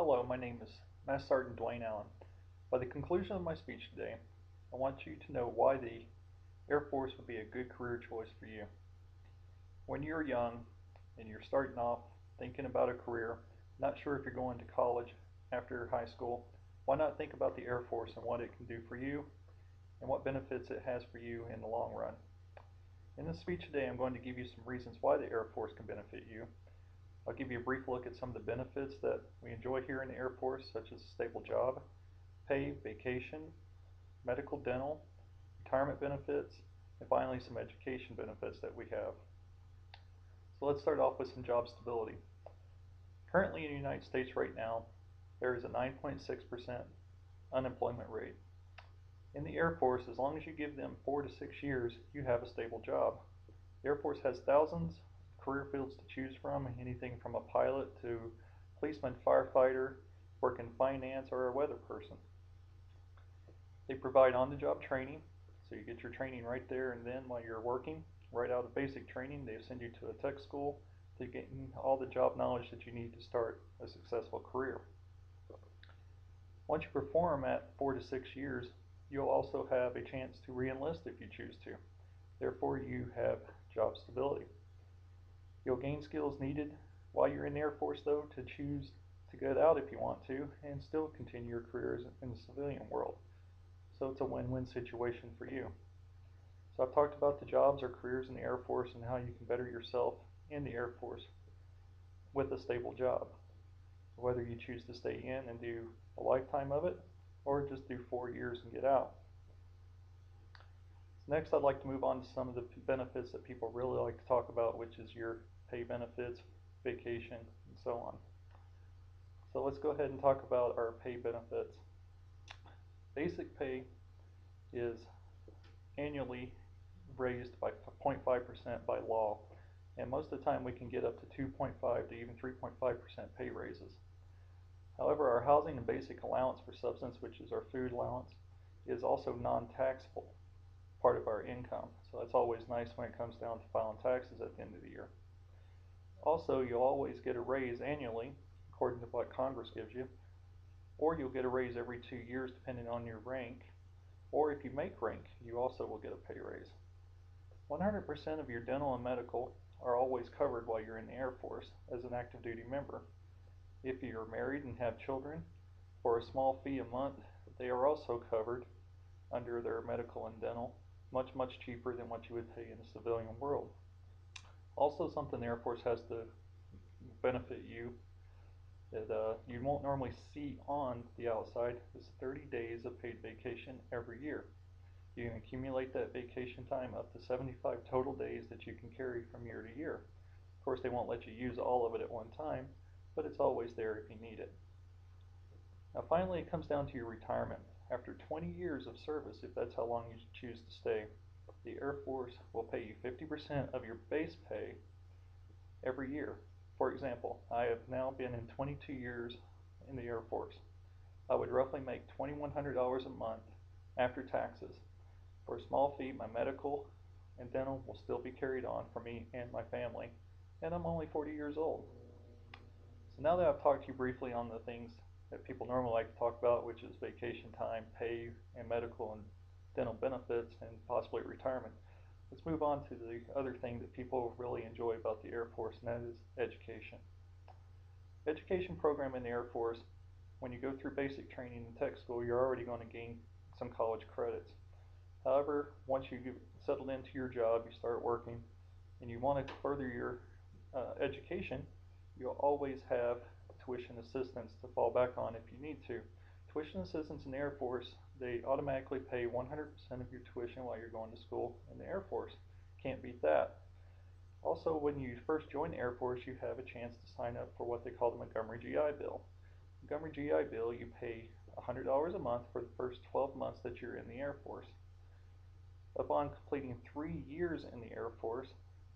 Hello, my name is Master Sergeant Dwayne Allen. By the conclusion of my speech today, I want you to know why the Air Force would be a good career choice for you. When you're young and you're starting off thinking about a career, not sure if you're going to college after high school, why not think about the Air Force and what it can do for you and what benefits it has for you in the long run. In this speech today, I'm going to give you some reasons why the Air Force can benefit you. I'll give you a brief look at some of the benefits that we enjoy here in the Air Force, such as a stable job, pay, vacation, medical, dental, retirement benefits, and finally some education benefits that we have. So let's start off with some job stability. Currently in the United States right now, there is a 9.6% unemployment rate. In the Air Force, as long as you give them 4 to 6 years, you have a stable job. The Air Force has thousands of career fields to choose from, anything from a pilot to policeman, firefighter, work in finance, or a weather person. They provide on-the-job training, so you get your training right there and then while you're working. Right out of basic training, they send you to a tech school to get all the job knowledge that you need to start a successful career. Once you perform at 4 to 6 years, you'll also have a chance to re-enlist if you choose to. Therefore, you have job stability. You'll gain skills needed while you're in the Air Force, though, to choose to get out if you want to and still continue your careers in the civilian world. So it's a win-win situation for you. So I've talked about the jobs or careers in the Air Force and how you can better yourself in the Air Force with a stable job. Whether you choose to stay in and do a lifetime of it or just do 4 years and get out. Next, I'd like to move on to some of the benefits that people really like to talk about, which is your pay benefits, vacation, and so on. So let's go ahead and talk about our pay benefits. Basic pay is annually raised by 0.5% by law, and most of the time we can get up to 2.5 to even 3.5% pay raises. However, our housing and basic allowance for subsistence, which is our food allowance, is also non-taxable part of our income. So that's always nice when it comes down to filing taxes at the end of the year. Also, you'll always get a raise annually, according to what Congress gives you, or you'll get a raise every 2 years depending on your rank, or if you make rank, you also will get a pay raise. 100% of your dental and medical are always covered while you're in the Air Force as an active duty member. If you're married and have children, for a small fee a month, they are also covered under their medical and dental, much cheaper than what you would pay in the civilian world. Also, something the Air Force has to benefit you that you won't normally see on the outside is 30 days of paid vacation every year. You can accumulate that vacation time up to 75 total days that you can carry from year to year. Of course, they won't let you use all of it at one time, but it's always there if you need it. Now finally, it comes down to your retirement. After 20 years of service, if that's how long you choose to stay, the Air Force will pay you 50% of your base pay every year. For example, I have now been in 22 years in the Air Force. I would roughly make $2,100 a month after taxes. For a small fee, my medical and dental will still be carried on for me and my family, and I'm only 40 years old. So now that I've talked to you briefly on the things that people normally like to talk about, which is vacation time, pay, and medical and dental benefits, and possibly retirement, let's move on to the other thing that people really enjoy about the Air Force, and that is education. Education program in the Air Force, when you go through basic training in tech school, you're already going to gain some college credits. However, once you get settled into your job, you start working, and you want to further your education, you'll always have tuition assistance to fall back on if you need to. Tuition assistance in the Air Force, they automatically pay 100% of your tuition while you're going to school in the Air Force. Can't beat that. Also, when you first join the Air Force, you have a chance to sign up for what they call the Montgomery GI Bill. Montgomery GI Bill, you pay $100 a month for the first 12 months that you're in the Air Force. Upon completing 3 years in the Air Force,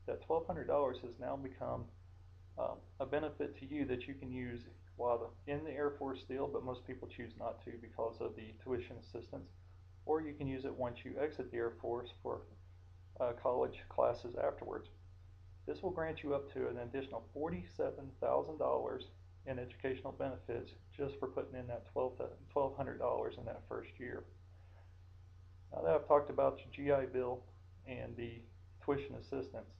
that $1,200 has now become a benefit to you that you can use while in the Air Force still, but most people choose not to because of the tuition assistance, or you can use it once you exit the Air Force for college classes afterwards. This will grant you up to an additional $47,000 in educational benefits just for putting in that $1,200 in that first year. Now that I've talked about the GI Bill and the tuition assistance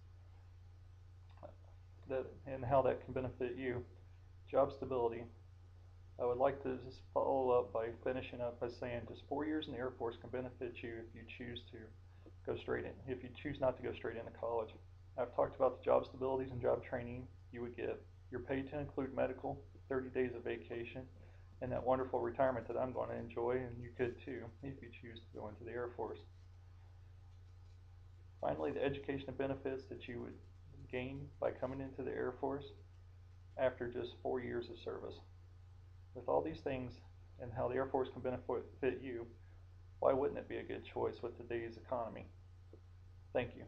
and how that can benefit you, job stability, I would like to just follow up by finishing up by saying just 4 years in the Air Force can benefit you if you choose to go straight in, if you choose not to go straight into college. I've talked about the job stabilities and job training you would get. You're paid to include medical, 30 days of vacation, and that wonderful retirement that I'm going to enjoy, and you could too if you choose to go into the Air Force. Finally, the education and benefits that you would gain by coming into the Air Force after just 4 years of service. With all these things and how the Air Force can benefit you, why wouldn't it be a good choice with today's economy? Thank you.